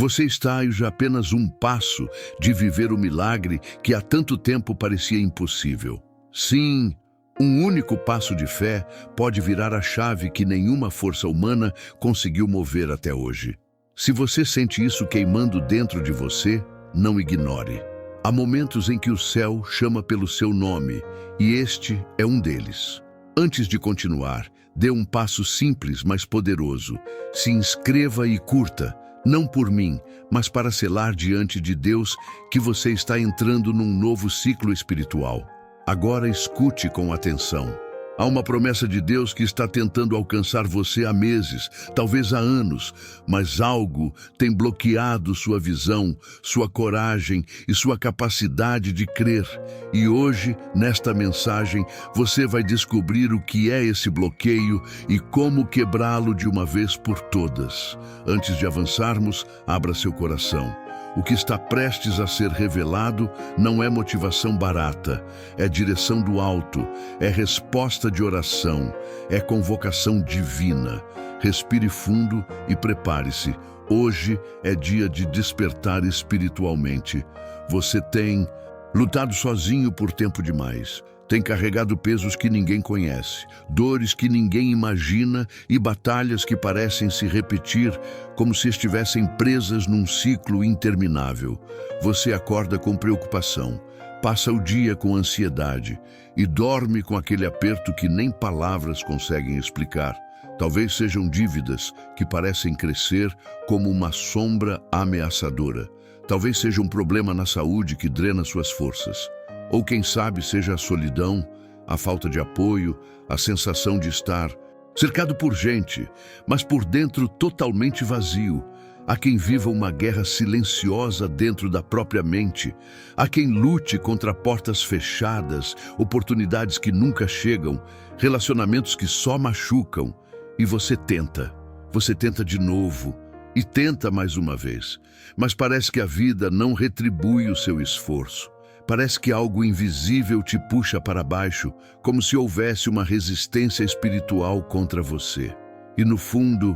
Você está a já apenas um passo de viver o milagre que há tanto tempo parecia impossível. Sim, um único passo de fé pode virar a chave que nenhuma força humana conseguiu mover até hoje. Se você sente isso queimando dentro de você, não ignore. Há momentos em que o céu chama pelo seu nome, e este é um deles. Antes de continuar, dê um passo simples, mas poderoso. Se inscreva e curta, não por mim, mas para selar diante de Deus que você está entrando num novo ciclo espiritual. Agora escute com atenção. Há uma promessa de Deus que está tentando alcançar você há meses, talvez há anos, mas algo tem bloqueado sua visão, sua coragem e sua capacidade de crer. E hoje, nesta mensagem, você vai descobrir o que é esse bloqueio e como quebrá-lo de uma vez por todas. Antes de avançarmos, abra seu coração. O que está prestes a ser revelado não é motivação barata, é direção do alto, é resposta de oração, é convocação divina. Respire fundo e prepare-se. Hoje é dia de despertar espiritualmente. Você tem lutado sozinho por tempo demais. Tem carregado pesos que ninguém conhece, dores que ninguém imagina e batalhas que parecem se repetir como se estivessem presas num ciclo interminável. Você acorda com preocupação, passa o dia com ansiedade e dorme com aquele aperto que nem palavras conseguem explicar. Talvez sejam dívidas que parecem crescer como uma sombra ameaçadora. Talvez seja um problema na saúde que drena suas forças. Ou quem sabe seja a solidão, a falta de apoio, a sensação de estar cercado por gente, mas por dentro totalmente vazio. Há quem viva uma guerra silenciosa dentro da própria mente. Há quem lute contra portas fechadas, oportunidades que nunca chegam, relacionamentos que só machucam. E você tenta de novo e tenta mais uma vez. Mas parece que a vida não retribui o seu esforço. Parece que algo invisível te puxa para baixo, como se houvesse uma resistência espiritual contra você. E no fundo,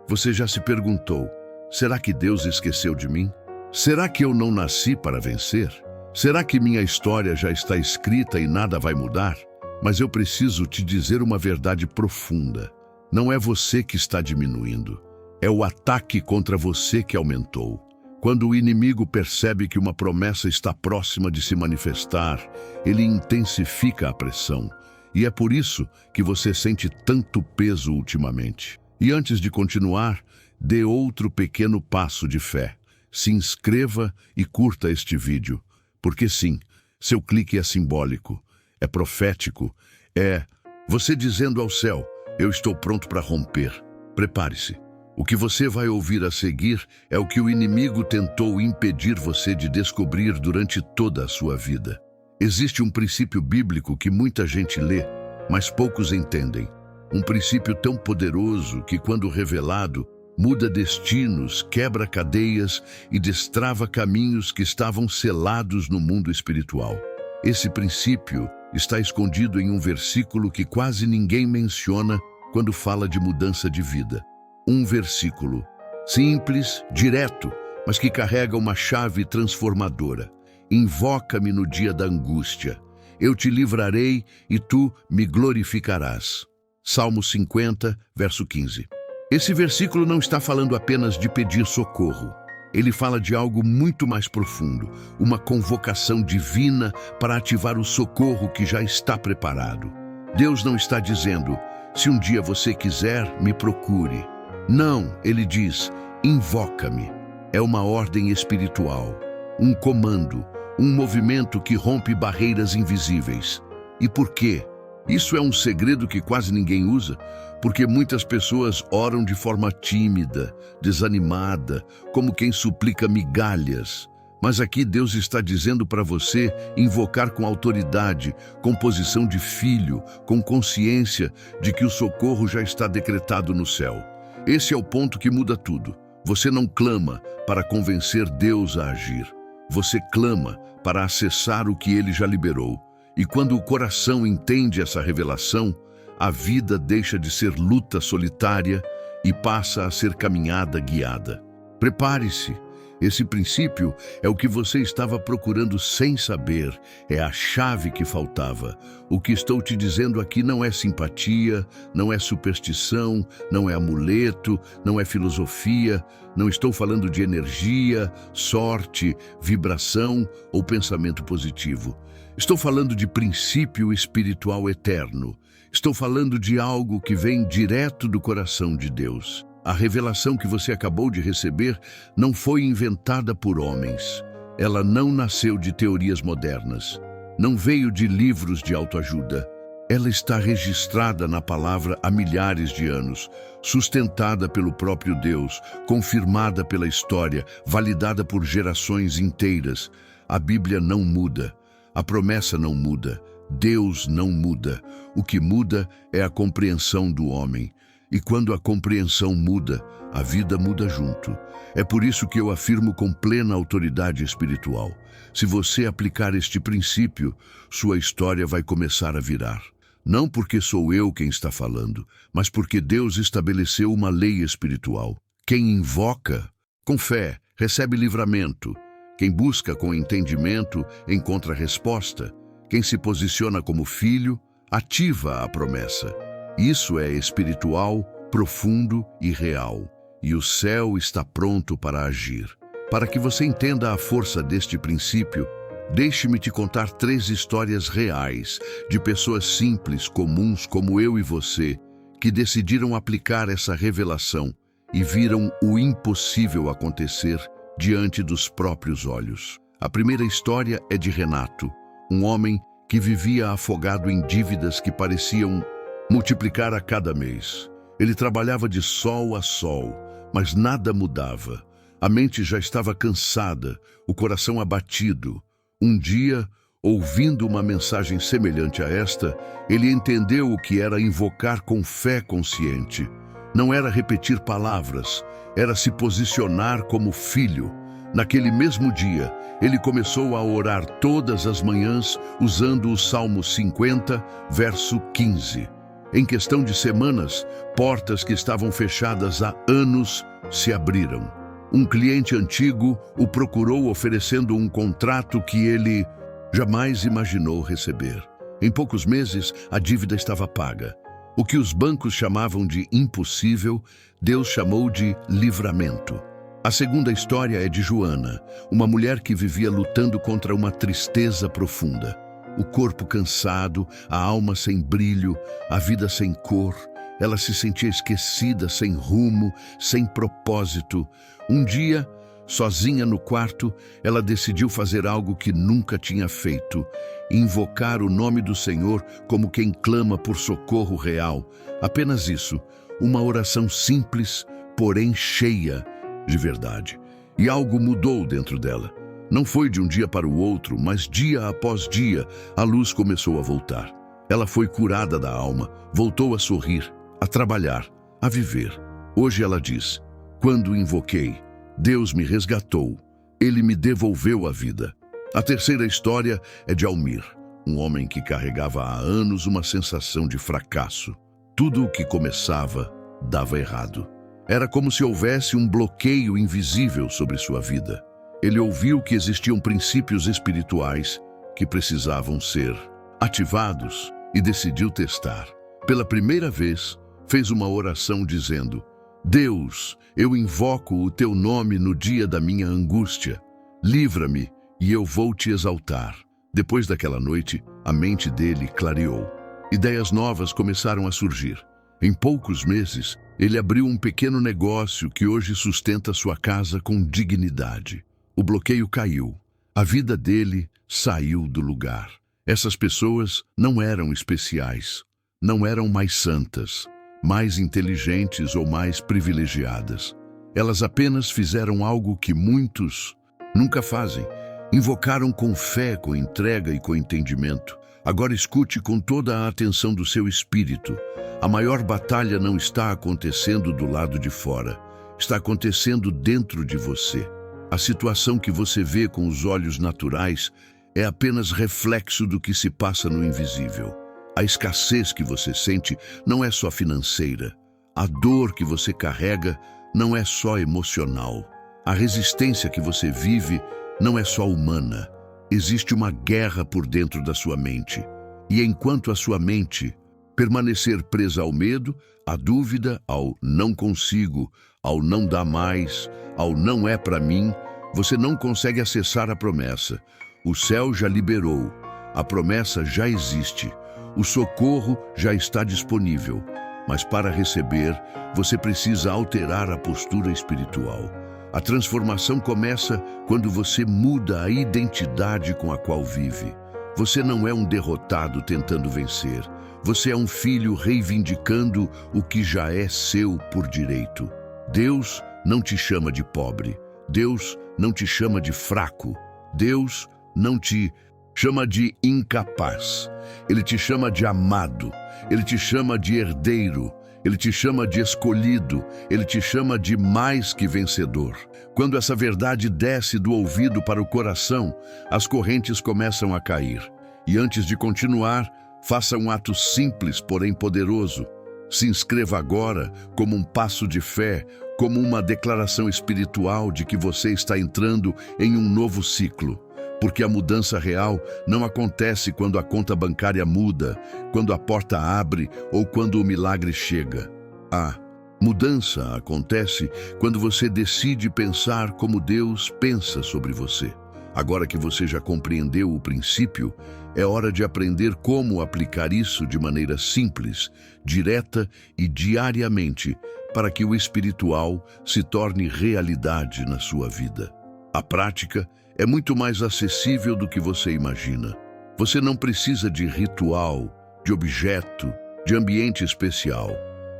você já se perguntou: será que Deus esqueceu de mim? Será que eu não nasci para vencer? Será que minha história já está escrita e nada vai mudar? Mas eu preciso te dizer uma verdade profunda. Não é você que está diminuindo. É o ataque contra você que aumentou. Quando o inimigo percebe que uma promessa está próxima de se manifestar, ele intensifica a pressão. E é por isso que você sente tanto peso ultimamente. E antes de continuar, dê outro pequeno passo de fé. Se inscreva e curta este vídeo. Porque sim, seu clique é simbólico, é profético, é você dizendo ao céu: eu estou pronto para romper. Prepare-se. O que você vai ouvir a seguir é o que o inimigo tentou impedir você de descobrir durante toda a sua vida. Existe um princípio bíblico que muita gente lê, mas poucos entendem. Um princípio tão poderoso que, quando revelado, muda destinos, quebra cadeias e destrava caminhos que estavam selados no mundo espiritual. Esse princípio está escondido em um versículo que quase ninguém menciona quando fala de mudança de vida. Um versículo simples, direto, mas que carrega uma chave transformadora. Invoca-me no dia da angústia. Eu te livrarei e tu me glorificarás. Salmo 50, verso 15. Esse versículo não está falando apenas de pedir socorro. Ele fala de algo muito mais profundo, uma convocação divina para ativar o socorro que já está preparado. Deus não está dizendo: se um dia você quiser, me procure. Não, ele diz: invoca-me. É uma ordem espiritual, um comando, um movimento que rompe barreiras invisíveis. E por quê? Isso é um segredo que quase ninguém usa, porque muitas pessoas oram de forma tímida, desanimada, como quem suplica migalhas. Mas aqui Deus está dizendo para você invocar com autoridade, com posição de filho, com consciência de que o socorro já está decretado no céu. Esse é o ponto que muda tudo. Você não clama para convencer Deus a agir. Você clama para acessar o que Ele já liberou. E quando o coração entende essa revelação, a vida deixa de ser luta solitária e passa a ser caminhada guiada. Prepare-se. Esse princípio é o que você estava procurando sem saber, é a chave que faltava. O que estou te dizendo aqui não é simpatia, não é superstição, não é amuleto, não é filosofia, não estou falando de energia, sorte, vibração ou pensamento positivo. Estou falando de princípio espiritual eterno. Estou falando de algo que vem direto do coração de Deus. A revelação que você acabou de receber não foi inventada por homens. Ela não nasceu de teorias modernas. Não veio de livros de autoajuda. Ela está registrada na palavra há milhares de anos, sustentada pelo próprio Deus, confirmada pela história, validada por gerações inteiras. A Bíblia não muda. A promessa não muda. Deus não muda. O que muda é a compreensão do homem. E quando a compreensão muda, a vida muda junto. É por isso que eu afirmo com plena autoridade espiritual. Se você aplicar este princípio, sua história vai começar a virar. Não porque sou eu quem está falando, mas porque Deus estabeleceu uma lei espiritual. Quem invoca com fé recebe livramento. Quem busca com entendimento encontra resposta. Quem se posiciona como filho ativa a promessa. Isso é espiritual, profundo e real. E o céu está pronto para agir. Para que você entenda a força deste princípio, deixe-me te contar 3 histórias reais de pessoas simples, comuns como eu e você, que decidiram aplicar essa revelação e viram o impossível acontecer diante dos próprios olhos. A primeira história é de Renato, um homem que vivia afogado em dívidas que pareciam multiplicar a cada mês. Ele trabalhava de sol a sol, mas nada mudava. A mente já estava cansada, o coração abatido. Um dia, ouvindo uma mensagem semelhante a esta, ele entendeu o que era invocar com fé consciente. Não era repetir palavras, era se posicionar como filho. Naquele mesmo dia, ele começou a orar todas as manhãs usando o Salmo 50, verso 15. Em questão de semanas, portas que estavam fechadas há anos se abriram. Um cliente antigo o procurou oferecendo um contrato que ele jamais imaginou receber. Em poucos meses, a dívida estava paga. O que os bancos chamavam de impossível, Deus chamou de livramento. A segunda história é de Joana, uma mulher que vivia lutando contra uma tristeza profunda. O corpo cansado, a alma sem brilho, a vida sem cor. Ela se sentia esquecida, sem rumo, sem propósito. Um dia, sozinha no quarto, ela decidiu fazer algo que nunca tinha feito: invocar o nome do Senhor como quem clama por socorro real. Apenas isso, uma oração simples, porém cheia de verdade. E algo mudou dentro dela. Não foi de um dia para o outro, mas dia após dia, a luz começou a voltar. Ela foi curada da alma, voltou a sorrir, a trabalhar, a viver. Hoje ela diz: quando invoquei, Deus me resgatou. Ele me devolveu a vida. A terceira história é de Almir, um homem que carregava há anos uma sensação de fracasso. Tudo o que começava dava errado. Era como se houvesse um bloqueio invisível sobre sua vida. Ele ouviu que existiam princípios espirituais que precisavam ser ativados e decidiu testar. Pela primeira vez, fez uma oração dizendo: Deus, eu invoco o teu nome no dia da minha angústia. Livra-me e eu vou te exaltar. Depois daquela noite, a mente dele clareou. Ideias novas começaram a surgir. Em poucos meses, ele abriu um pequeno negócio que hoje sustenta sua casa com dignidade. O bloqueio caiu. A vida dele saiu do lugar. Essas pessoas não eram especiais, não eram mais santas, mais inteligentes ou mais privilegiadas. Elas apenas fizeram algo que muitos nunca fazem. Invocaram com fé, com entrega e com entendimento. Agora escute com toda a atenção do seu espírito. A maior batalha não está acontecendo do lado de fora. Está acontecendo dentro de você. A situação que você vê com os olhos naturais é apenas reflexo do que se passa no invisível. A escassez que você sente não é só financeira. A dor que você carrega não é só emocional. A resistência que você vive não é só humana. Existe uma guerra por dentro da sua mente. E enquanto a sua mente permanecer presa ao medo, à dúvida, ao não consigo, ao não dá mais, ao não é para mim, você não consegue acessar a promessa. O céu já liberou, a promessa já existe, o socorro já está disponível. Mas para receber, você precisa alterar a postura espiritual. A transformação começa quando você muda a identidade com a qual vive. Você não é um derrotado tentando vencer. Você é um filho reivindicando o que já é seu por direito. Deus não te chama de pobre. Deus não te chama de fraco. Deus não te chama de incapaz. Ele te chama de amado. Ele te chama de herdeiro. Ele te chama de escolhido, ele te chama de mais que vencedor. Quando essa verdade desce do ouvido para o coração, as correntes começam a cair. E antes de continuar, faça um ato simples, porém poderoso. Se inscreva agora como um passo de fé, como uma declaração espiritual de que você está entrando em um novo ciclo. Porque a mudança real não acontece quando a conta bancária muda, quando a porta abre ou quando o milagre chega. A mudança acontece quando você decide pensar como Deus pensa sobre você. Agora que você já compreendeu o princípio, é hora de aprender como aplicar isso de maneira simples, direta e diariamente, para que o espiritual se torne realidade na sua vida. A prática é muito mais acessível do que você imagina. Você não precisa de ritual, de objeto, de ambiente especial.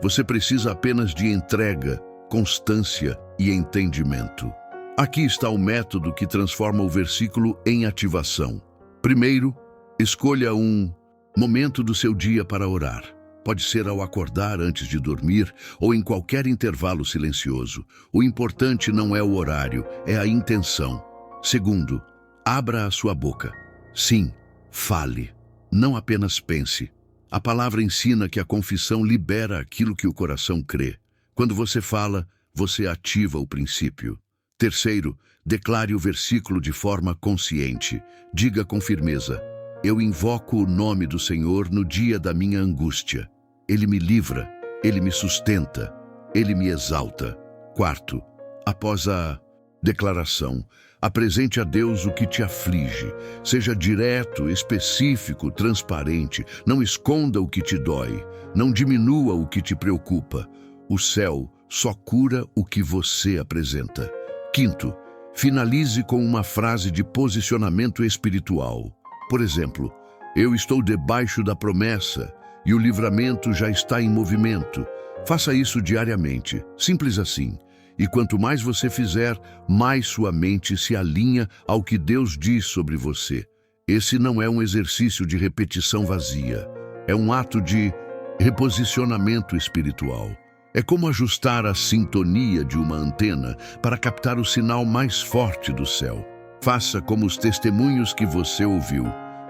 Você precisa apenas de entrega, constância e entendimento. Aqui está o método que transforma o versículo em ativação. Primeiro, escolha um momento do seu dia para orar. Pode ser ao acordar antes de dormir ou em qualquer intervalo silencioso. O importante não é o horário, é a intenção. Segundo, abra a sua boca. Sim, fale. Não apenas pense. A palavra ensina que a confissão libera aquilo que o coração crê. Quando você fala, você ativa o princípio. Terceiro, declare o versículo de forma consciente. Diga com firmeza: eu invoco o nome do Senhor no dia da minha angústia. Ele me livra, Ele me sustenta, Ele me exalta. Quarto, após a declaração, apresente a Deus o que te aflige. Seja direto, específico, transparente. Não esconda o que te dói. Não diminua o que te preocupa. O céu só cura o que você apresenta. Quinto, finalize com uma frase de posicionamento espiritual. Por exemplo, eu estou debaixo da promessa e o livramento já está em movimento. Faça isso diariamente, simples assim. E quanto mais você fizer, mais sua mente se alinha ao que Deus diz sobre você. Esse não é um exercício de repetição vazia. É um ato de reposicionamento espiritual. É como ajustar a sintonia de uma antena para captar o sinal mais forte do céu. Faça como os testemunhos que você ouviu.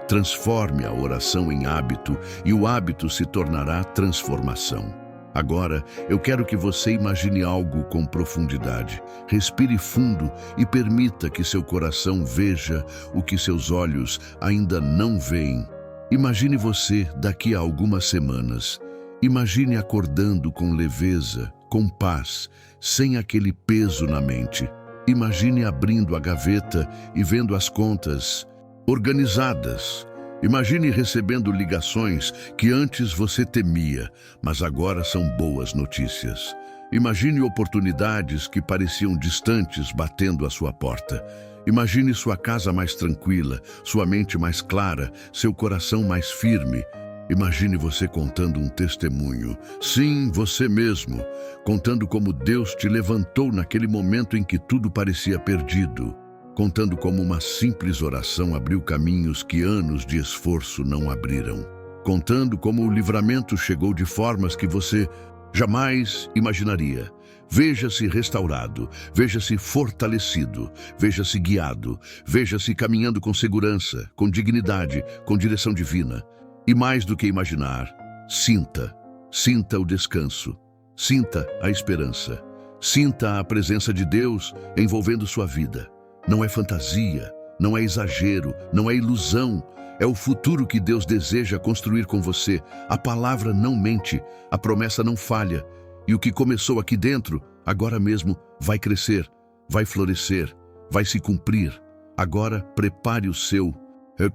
Transforme a oração em hábito e o hábito se tornará transformação. Agora, eu quero que você imagine algo com profundidade. Respire fundo e permita que seu coração veja o que seus olhos ainda não veem. Imagine você daqui a algumas semanas. Imagine acordando com leveza, com paz, sem aquele peso na mente. Imagine abrindo a gaveta e vendo as contas organizadas. Imagine recebendo ligações que antes você temia, mas agora são boas notícias. Imagine oportunidades que pareciam distantes batendo à sua porta. Imagine sua casa mais tranquila, sua mente mais clara, seu coração mais firme. Imagine você contando um testemunho. Sim, você mesmo, contando como Deus te levantou naquele momento em que tudo parecia perdido. Contando como uma simples oração abriu caminhos que anos de esforço não abriram. Contando como o livramento chegou de formas que você jamais imaginaria. Veja-se restaurado, veja-se fortalecido, veja-se guiado, veja-se caminhando com segurança, com dignidade, com direção divina. E mais do que imaginar, sinta o descanso, sinta a esperança, Sinta a presença de Deus envolvendo sua vida. Não é fantasia, não é exagero, não é ilusão. É o futuro que Deus deseja construir com você. A palavra não mente, a promessa não falha. E o que começou aqui dentro, agora mesmo, vai crescer, vai florescer, vai se cumprir. Agora, prepare o seu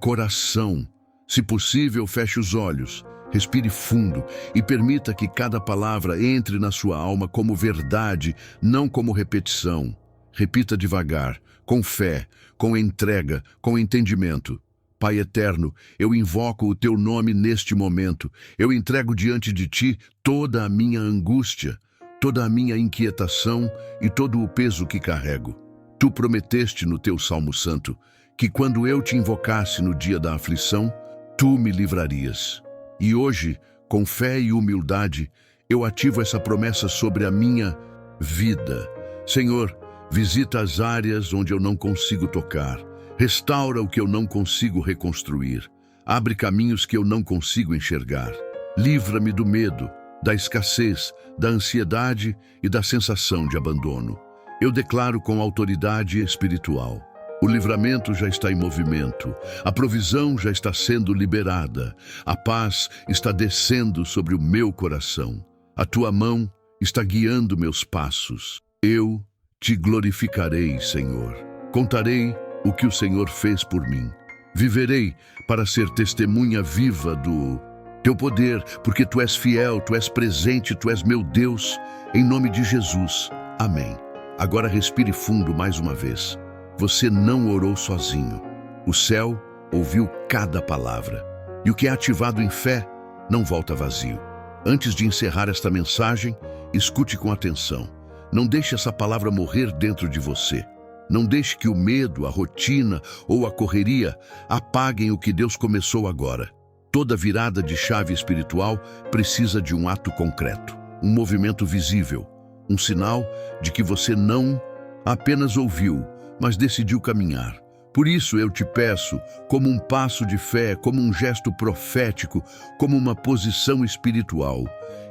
coração. Se possível, feche os olhos, respire fundo e permita que cada palavra entre na sua alma como verdade, não como repetição. Repita devagar, com fé, com entrega, com entendimento. Pai eterno, eu invoco o teu nome neste momento. Eu entrego diante de ti toda a minha angústia, toda a minha inquietação e todo o peso que carrego. Tu prometeste no teu Salmo Santo que quando eu te invocasse no dia da aflição, tu me livrarias. E hoje, com fé e humildade, eu ativo essa promessa sobre a minha vida. Senhor, visita as áreas onde eu não consigo tocar. Restaura o que eu não consigo reconstruir. Abre caminhos que eu não consigo enxergar. Livra-me do medo, da escassez, da ansiedade e da sensação de abandono. Eu declaro com autoridade espiritual: o livramento já está em movimento, a provisão já está sendo liberada, a paz está descendo sobre o meu coração. A tua mão está guiando meus passos. Eu te glorificarei, Senhor. Contarei o que o Senhor fez por mim. Viverei para ser testemunha viva do teu poder, porque tu és fiel, tu és presente, tu és meu Deus. Em nome de Jesus. Amém. Agora respire fundo mais uma vez. Você não orou sozinho. O céu ouviu cada palavra. E o que é ativado em fé não volta vazio. Antes de encerrar esta mensagem, escute com atenção. Não deixe essa palavra morrer dentro de você. Não deixe que o medo, a rotina ou a correria apaguem o que Deus começou agora. Toda virada de chave espiritual precisa de um ato concreto, um movimento visível, um sinal de que você não apenas ouviu, mas decidiu caminhar. Por isso eu te peço, como um passo de fé, como um gesto profético, como uma posição espiritual,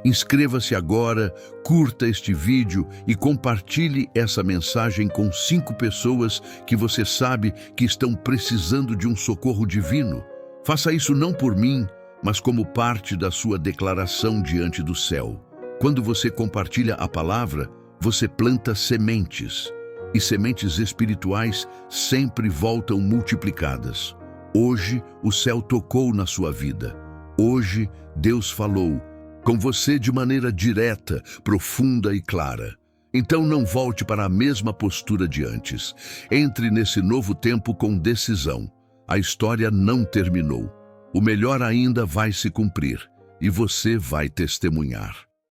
inscreva-se agora, curta este vídeo e compartilhe essa mensagem com 5 pessoas que você sabe que estão precisando de um socorro divino. Faça isso não por mim, mas como parte da sua declaração diante do céu. Quando você compartilha a palavra, você planta sementes. E sementes espirituais sempre voltam multiplicadas. Hoje, o céu tocou na sua vida. Hoje, Deus falou com você de maneira direta, profunda e clara. Então não volte para a mesma postura de antes. Entre nesse novo tempo com decisão. A história não terminou. O melhor ainda vai se cumprir. E você vai testemunhar.